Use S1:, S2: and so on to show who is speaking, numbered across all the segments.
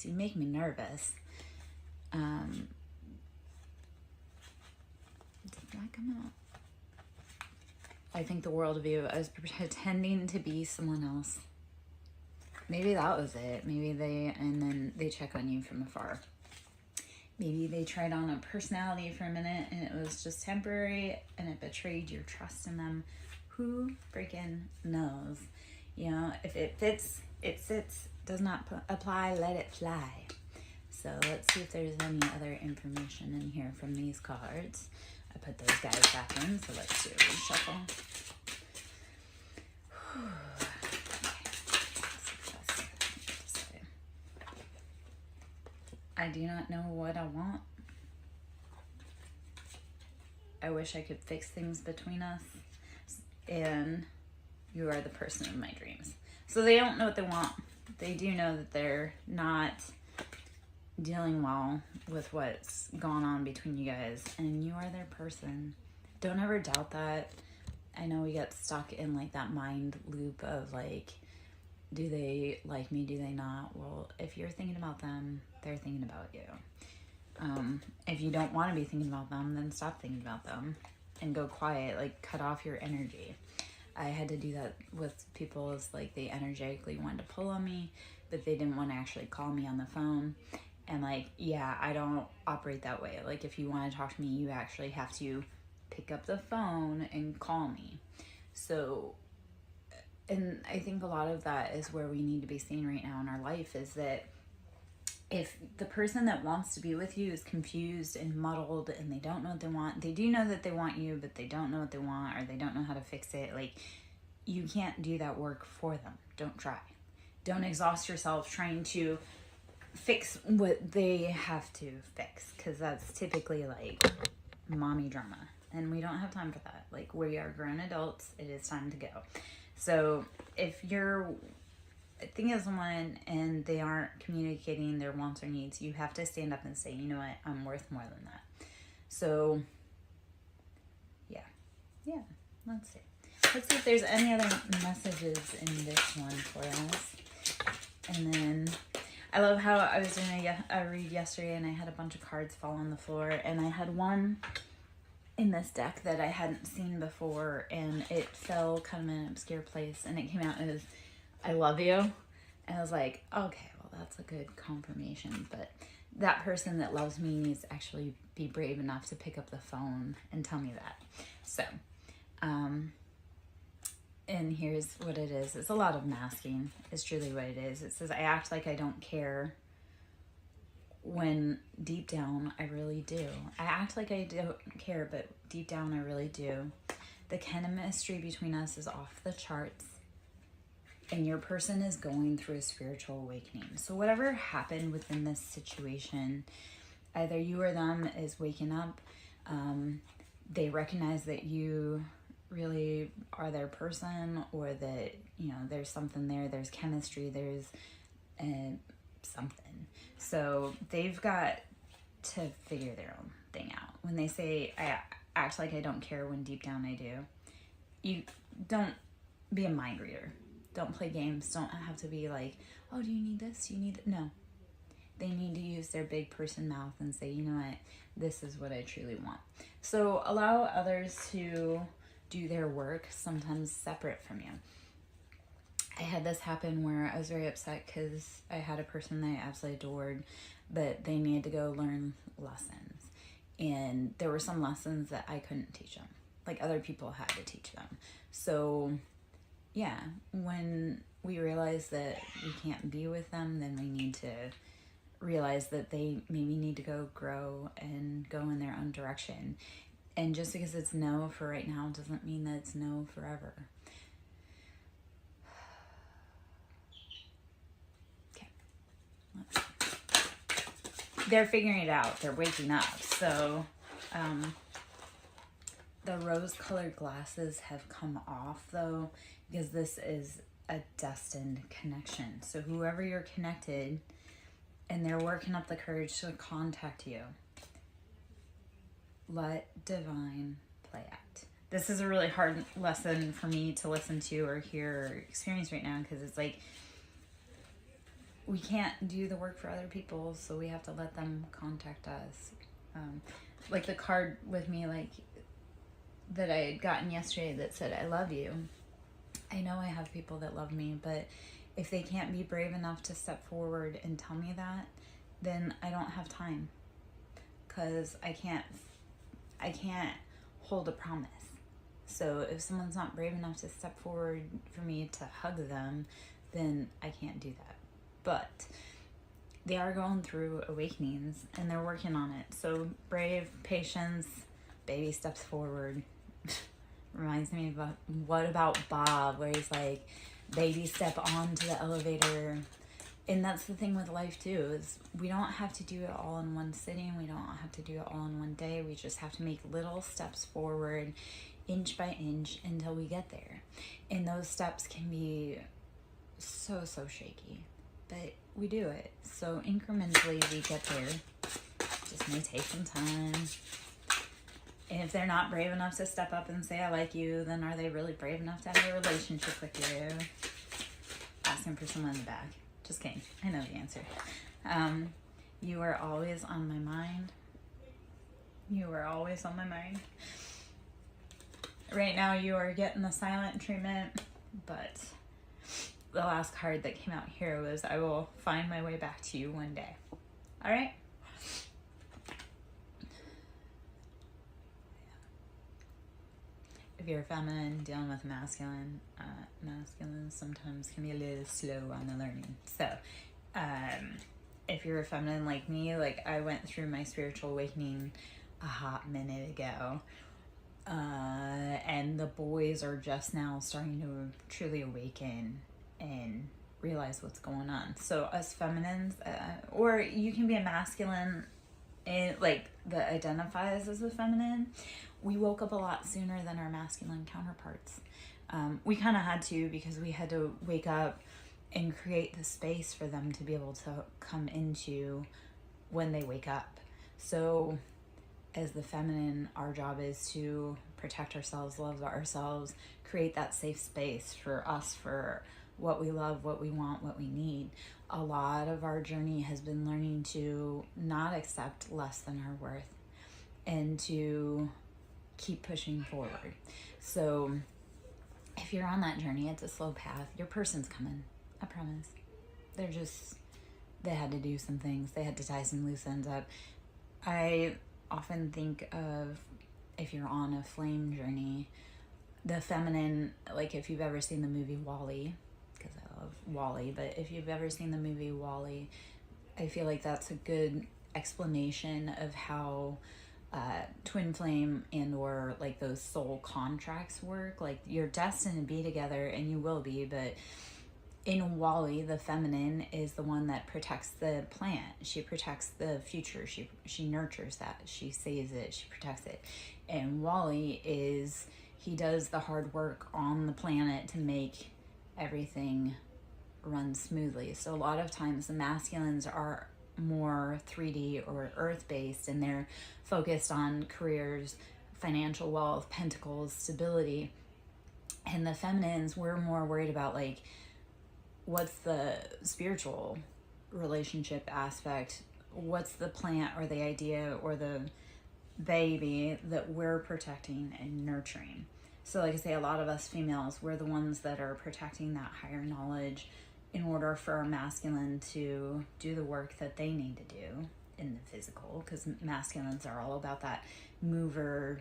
S1: You make me nervous. Did that come out? I think the world of you. I was pretending to be someone else. Maybe that was it. Maybe and then they check on you from afar. Maybe they tried on a personality for a minute and it was just temporary and it betrayed your trust in them. Who freaking knows? You know, if it fits, it sits. Does not apply, let it fly. So let's see if there's any other information in here from these cards. I put those guys back in, so let's do a reshuffle. I do not know what I want. I wish I could fix things between us. And you are the person of my dreams. So they don't know what they want. They do know that they're not dealing well with what's gone on between you guys. And you are their person. Don't ever doubt that. I know we get stuck in like that mind loop of like, do they like me? Do they not? Well, if you're thinking about them, they're thinking about you. If you don't want to be thinking about them, then stop thinking about them and go quiet, like cut off your energy. I had to do that with people. It's like they energetically wanted to pull on me, but they didn't want to actually call me on the phone. And like, yeah, I don't operate that way. Like if you want to talk to me, you actually have to pick up the phone and call me. So, and I think a lot of that is where we need to be seeing right now in our life is that if the person that wants to be with you is confused and muddled and they don't know what they want, they do know that they want you, but they don't know what they want or they don't know how to fix it. Like, you can't do that work for them. Don't try. Don't exhaust yourself trying to fix what they have to fix, because that's typically like mommy drama. And we don't have time for that. Like, we are grown adults. It is time to go. So if you're thinking of someone and they aren't communicating their wants or needs, you have to stand up and say, you know what, I'm worth more than that. So yeah, let's see if there's any other messages in this one for us. And then I love how I was doing a read yesterday and I had a bunch of cards fall on the floor, and I had one in this deck that I hadn't seen before, and it fell kind of in an obscure place, and it came out as I love you. And I was like, okay, well, that's a good confirmation. But that person that loves me needs to actually be brave enough to pick up the phone and tell me that. So, and here's what it is. It's a lot of masking. It's truly what it is. It says, I act like I don't care when deep down I really do. I act like I don't care, but deep down I really do. The chemistry between us is off the charts. And your person is going through a spiritual awakening. So whatever happened within this situation, either you or them is waking up. They recognize that you really are their person, or that, you know, there's something there. There's chemistry. There's something. So they've got to figure their own thing out. When they say, I act like I don't care when deep down I do, you don't be a mind reader. Don't play games. Don't have to be like, oh, do you need this? Do you need that? No. They need to use their big person mouth and say, you know what? This is what I truly want. So allow others to do their work, sometimes separate from you. I had this happen where I was very upset because I had a person that I absolutely adored, but they needed to go learn lessons. And there were some lessons that I couldn't teach them. Like, other people had to teach them. So yeah, when we realize that we can't be with them, then we need to realize that they maybe need to go grow and go in their own direction. And just because it's no for right now doesn't mean that it's no forever. Okay. They're figuring it out. They're waking up. So the rose-colored glasses have come off, though, because this is a destined connection. So whoever you're connected, and they're working up the courage to contact you, let divine play out. This is a really hard lesson for me to listen to or hear or experience right now, because it's like, we can't do the work for other people, so we have to let them contact us. Like the card with me, like that I had gotten yesterday that said, I love you. I know I have people that love me, but if they can't be brave enough to step forward and tell me that, then I don't have time, because I can't hold a promise. So if someone's not brave enough to step forward for me to hug them, then I can't do that. But they are going through awakenings and they're working on it. So brave, patience, baby steps forward. Reminds me of What About Bob, where he's like, baby step onto the elevator. And that's the thing with life too, is we don't have to do it all in one sitting. We don't have to do it all in one day. We just have to make little steps forward, inch by inch, until we get there. And those steps can be so shaky, but we do it. So incrementally we get there. Just may take some time. And if they're not brave enough to step up and say I like you, then are they really brave enough to have a relationship with you? Asking for someone in the back. Just kidding. I know the answer. You are always on my mind. You are always on my mind. Right now you are getting the silent treatment, but the last card that came out here was, I will find my way back to you one day. All right? If you're feminine dealing with masculine, masculine sometimes can be a little slow on the learning. So if you're a feminine like me, like I went through my spiritual awakening a hot minute ago, and the boys are just now starting to truly awaken and realize what's going on. So us feminines, or you can be a masculine, and like that identifies as a feminine, we woke up a lot sooner than our masculine counterparts. We kind of had to, because we had to wake up and create the space for them to be able to come into when they wake up. So as the feminine, our job is to protect ourselves, love ourselves, create that safe space for us, for what we love, what we want, what we need. A lot of our journey has been learning to not accept less than our worth and to keep pushing forward. So if you're on that journey, it's a slow path. Your person's coming, I promise. They had to do some things. They had to tie some loose ends up. I often think of, if you're on a flame journey, the feminine, like if you've ever seen the movie WALL-E, because I love WALL-E, but if you've ever seen the movie WALL-E, I feel like that's a good explanation of how twin flame and or like those soul contracts work. Like you're destined to be together, and you will be, but in WALL-E, the feminine is the one that protects the plant. She protects the future. She nurtures that. She saves it. She protects it. And WALL-E he does the hard work on the planet to make everything run smoothly. So a lot of times the masculines are more 3D or earth-based, and they're focused on careers, financial wealth, pentacles, stability. And the feminines, we're more worried about like, what's the spiritual relationship aspect? What's the plant or the idea or the baby that we're protecting and nurturing? So like I say, a lot of us females, we're the ones that are protecting that higher knowledge in order for our masculine to do the work that they need to do in the physical, because masculines are all about that mover,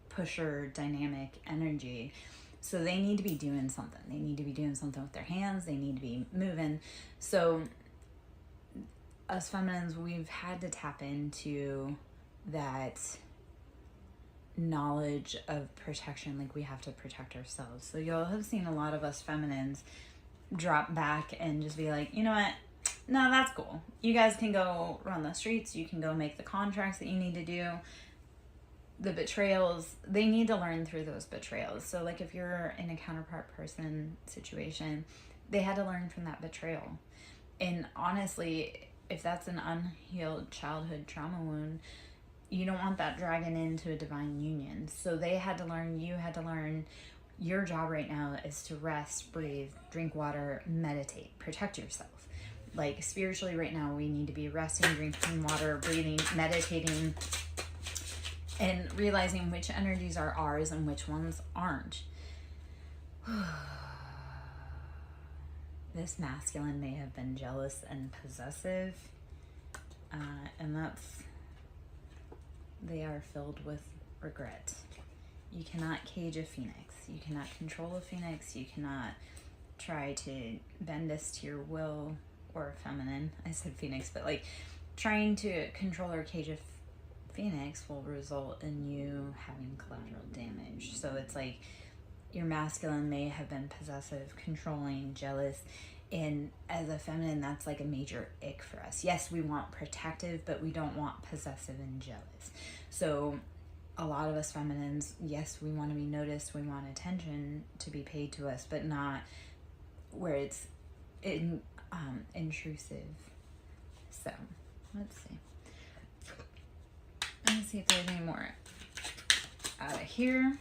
S1: pusher, dynamic energy. So they need to be doing something. They need to be doing something with their hands. They need to be moving. So us feminines, we've had to tap into that knowledge of protection. Like we have to protect ourselves. So you'll have seen a lot of us feminines drop back and just be like, you know what? No, that's cool. You guys can go run the streets. You can go make the contracts that you need to do. The betrayals, they need to learn through those betrayals. So like if you're in a counterpart person situation, they had to learn from that betrayal. And honestly, if that's an unhealed childhood trauma wound, you don't want that dragging into a divine union. So they had to learn, you had to learn. Your job right now is to rest, breathe, drink water, meditate, protect yourself. like spiritually right now, we need to be resting, drinking water, breathing, meditating, and realizing which energies are ours and which ones aren't. This masculine may have been jealous and possessive, and they are filled with regret. You cannot cage a phoenix. You cannot control a phoenix. You cannot try to bend us to your will, or feminine. I said phoenix, but like trying to control or cage a phoenix will result in you having collateral damage. So it's like your masculine may have been possessive, controlling, jealous, and as a feminine, that's like a major ick for us. Yes, we want protective, but we don't want possessive and jealous. So a lot of us feminines, yes, we want to be noticed, we want attention to be paid to us, but not where it's intrusive. So let's see. Let's see if there's any more out of here.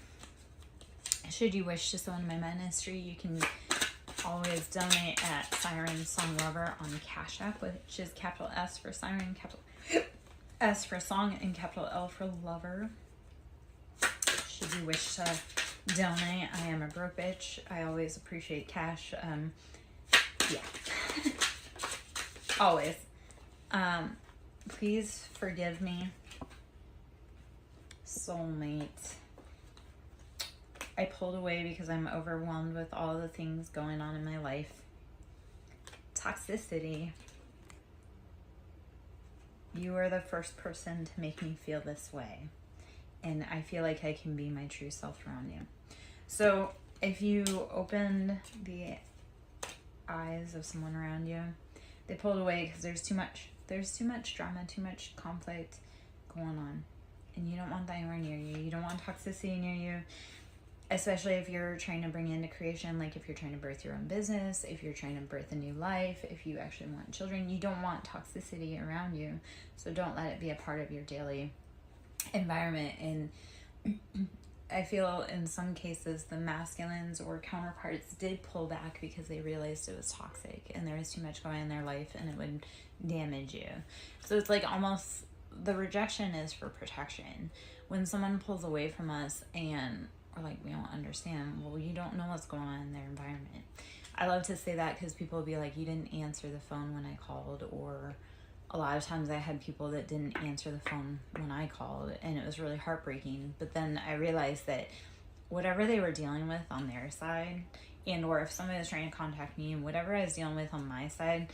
S1: Should you wish to sow into my ministry, you can always donate at SirenSong Lover on Cash App, which is capital S for Siren, capital S for Song, and capital L for Lover. Should you wish to donate, I am a broke bitch. I always appreciate cash. Yeah. Always. Please forgive me, soulmate. I pulled away because I'm overwhelmed with all the things going on in my life. Toxicity. You are the first person to make me feel this way. And I feel like I can be my true self around you. So if you opened the eyes of someone around you, they pulled away because there's too much drama, too much conflict going on. And you don't want that anywhere near you. You don't want toxicity near you. Especially if you're trying to bring into creation, like if you're trying to birth your own business, if you're trying to birth a new life, if you actually want children, you don't want toxicity around you. So don't let it be a part of your daily environment. And I feel in some cases the masculines or counterparts did pull back because they realized it was toxic and there was too much going on in their life and it would damage you. So it's like almost the rejection is for protection. When someone pulls away from us and or like we don't understand, well, you don't know what's going on in their environment. I love to say that because people will be like, you didn't answer the phone when I called, or a lot of times I had people that didn't answer the phone when I called, and it was really heartbreaking. But then I realized that whatever they were dealing with on their side, and or if somebody was trying to contact me, and whatever I was dealing with on my side,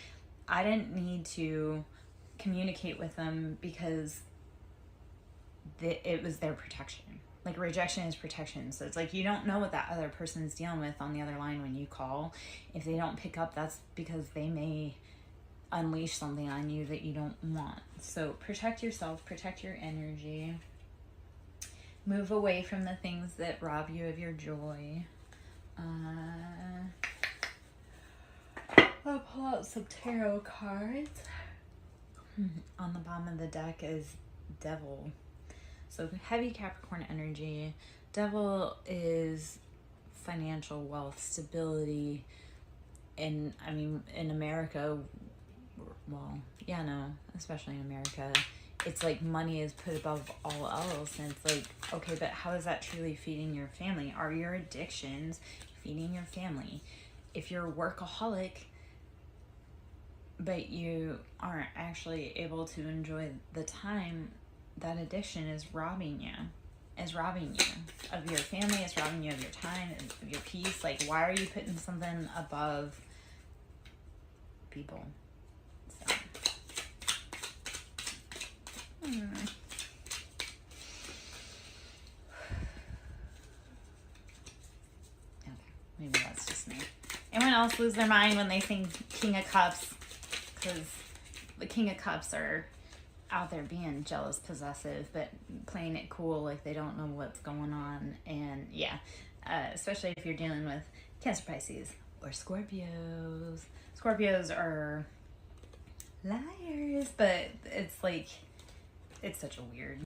S1: I didn't need to communicate with them because it was their protection. Like rejection is protection. So it's like you don't know what that other person's dealing with on the other line when you call. If they don't pick up, that's because they may unleash something on you that you don't want. So protect yourself, protect your energy. Move away from the things that rob you of your joy. I'll pull out some tarot cards. On the bottom of the deck is Devil. So heavy Capricorn energy. Devil is financial wealth, stability. And I mean, in America, well, yeah, no, especially in America, it's like money is put above all else. And it's like, okay, but how is that truly feeding your family? Are your addictions feeding your family? If you're a workaholic, but you aren't actually able to enjoy the time, that addiction is robbing you of your family, it's robbing you of your time, of your peace. Like, why are you putting something above people? So. Okay, maybe that's just me. Anyone else lose their mind when they think King of Cups? Because the King of Cups are out there being jealous, possessive, but playing it cool, like they don't know what's going on. And yeah, especially if you're dealing with Cancer, Pisces, or Scorpios. Scorpios are liars, but it's like, it's such a weird